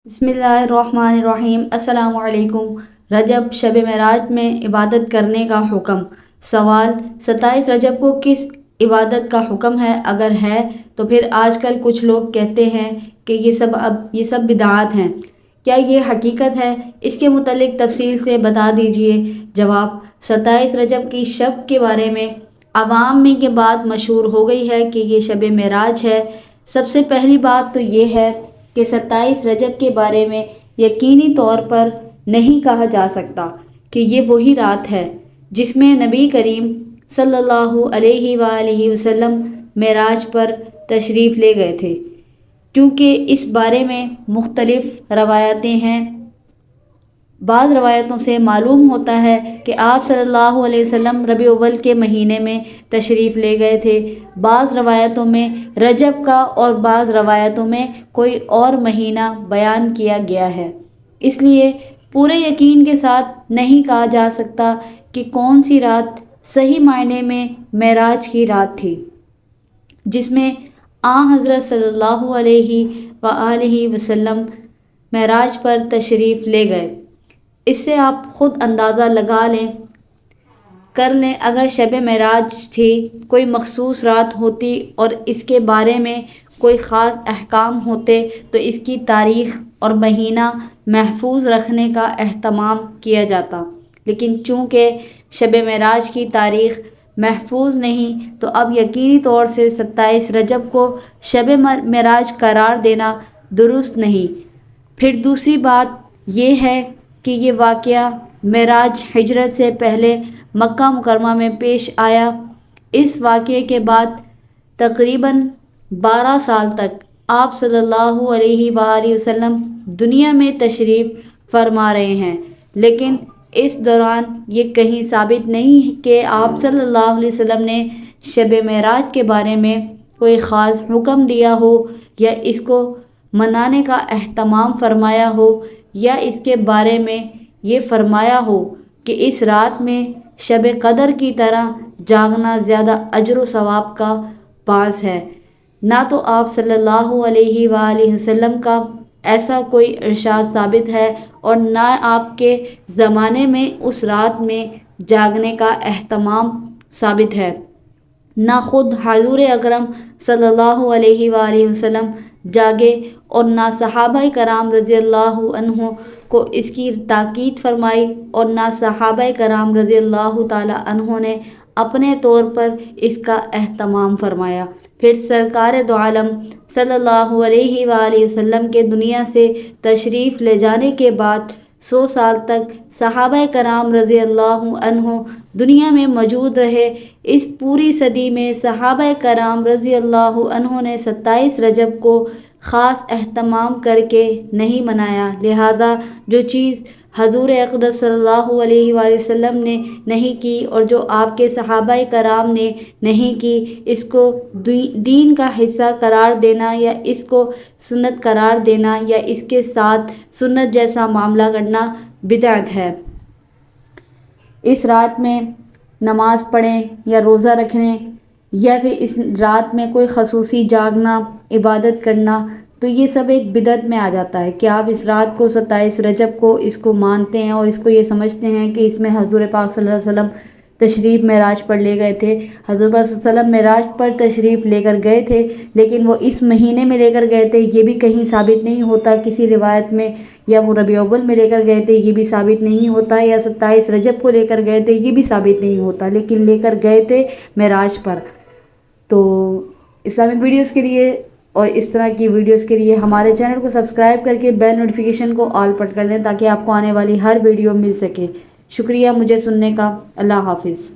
बिस्मिल्लाहिर्रहमानिर्रहीम। अस्सलामु अलैकुम। रजब शब मेराज में इबादत करने का हुक्म। सवाल: 27 रजब को किस इबादत का हुक्म है? अगर है तो फिर आजकल कुछ लोग कहते हैं कि ये सब बिदअत हैं, क्या ये हकीकत है? इसके मुतल्लिक तफसील से बता दीजिए। जवाब: 27 रजब की शब के बारे में अवाम में ये बात मशहूर हो गई है कि ये शब मेराज है। सबसे पहली बात तो ये है कि 27 रजब के बारे में यकीनी तौर पर नहीं कहा जा सकता कि ये वही रात है जिसमें नबी करीम सल्लल्लाहु अलैहि वसल्लम मेराज पर तशरीफ़ ले गए थे, क्योंकि इस बारे में मुख्तलिफ़ रवायतें हैं। बाज़ रवायतों से मालूम होता है कि आप सल्लल्लाहु अलैहि वसल्लम रबी अव्वल के महीने में तशरीफ़ ले गए थे। बाज़ रवायतों में रजब का और बाज़ रवायतों में कोई और महीना बयान किया गया है। इसलिए पूरे यकीन के साथ नहीं कहा जा सकता कि कौन सी रात सही मायने में मेराज की रात थी, जिसमें हज़रत सल्लल्लाहु अलैहि वसल्लम मेराज पर तशरीफ़ ले गए। इससे आप ख़ुद अंदाज़ा लगा कर लें, अगर शब मेराज थी कोई मखसूस रात होती और इसके बारे में कोई ख़ास अहकाम होते तो इसकी तारीख़ और महीना महफूज रखने का एहतमाम किया जाता। लेकिन चूँकि शब मेराज की तारीख़ महफूज नहीं, तो अब यकीनी तौर से 27 रजब को शब मेराज करार देना दुरुस्त नहीं। फिर दूसरी बात यह है कि ये वाक़या मेराज हिजरत से पहले मक्का मुकरमा में पेश आया। इस वाक़े के बाद तकरीबन 12 साल तक आप सल्लल्लाहु अलैहि वसल्लम दुनिया में तशरीफ़ फरमा रहे हैं, लेकिन इस दौरान ये कहीं साबित नहीं कि आप सल्लल्लाहु अलैहि वसल्लम ने शब मेराज के बारे में कोई ख़ास हुक्म दिया हो या इसको मनाने का एहतमाम फरमाया हो, या इसके बारे में ये फरमाया हो कि इस रात में शब कदर की तरह जागना ज़्यादा अजर व सवाब का बाज़ है। ना तो आप सल्लल्लाहु अलैहि वसल्लम का ऐसा कोई इरशाद साबित है और ना आपके ज़माने में उस रात में जागने का एहतमाम साबित है। ना खुद हुज़ूर अकरम सल्लल्लाहु अलैहि वसल्लम जागे और ना सहाबाए कराम रज़ियल्लाहु अन्हु को इसकी ताकीद फरमाई और ना सहाबाए कराम रज़ियल्लाहु ताला अन्हु ने अपने तौर पर इसका एहतमाम फरमाया। फिर सरकार दो आलम सल्लल्लाहु अलैहि वसल्लम के दुनिया से तशरीफ़ ले जाने के बाद 100 साल तक सहाबाए कराम रज़ियल्लाहु अन्हु दुनिया में मौजूद रहे। इस पूरी सदी में सहाबाए कराम रज़ियल्लाहु अन्हु ने 27 रजब को ख़ास एहतमाम करके नहीं मनाया। लिहाजा जो चीज़ हज़ूर अक़दस सल्लल्लाहु अलैहि वसल्लम ने नहीं की और जो आपके सहाबाए कराम ने नहीं की, इसको दीन का हिस्सा करार देना या इसको सुन्नत करार देना या इसके साथ सुन्नत जैसा मामला करना बिदअत है। इस रात में नमाज़ पढ़ें या रोज़ा रखें या फिर इस रात में कोई ख़ुसूसी जागना, इबादत करना, तो ये सब एक बिदअत में आ जाता है कि आप इस रात को 27 रजब को इसको मानते हैं और इसको ये समझते हैं कि इसमें हज़ूर पाक सल्लल्लाहु अलैहि वसल्लम तशरीफ़ मेराज पर ले गए थे। हज़ूर पाक सल्लल्लाहु अलैहि वसल्लम मेराज पर तशरीफ़ लेकर गए थे, लेकिन वो इस महीने में लेकर गए थे ये भी कहीं साबित नहीं होता किसी रिवायत में, या वो रबी अव्वल में लेकर गए थे ये भी साबित नहीं होता, या 27 रजब को लेकर गए थे ये भी साबित नहीं होता, लेकिन लेकर गए थे मेराज पर। तो इस्लामिक वीडियोज़ के लिए और इस तरह की वीडियोस के लिए हमारे चैनल को सब्सक्राइब करके बेल नोटिफिकेशन को ऑल पर कर लें ताकि आपको आने वाली हर वीडियो मिल सके। शुक्रिया मुझे सुनने का। अल्लाह हाफिज़।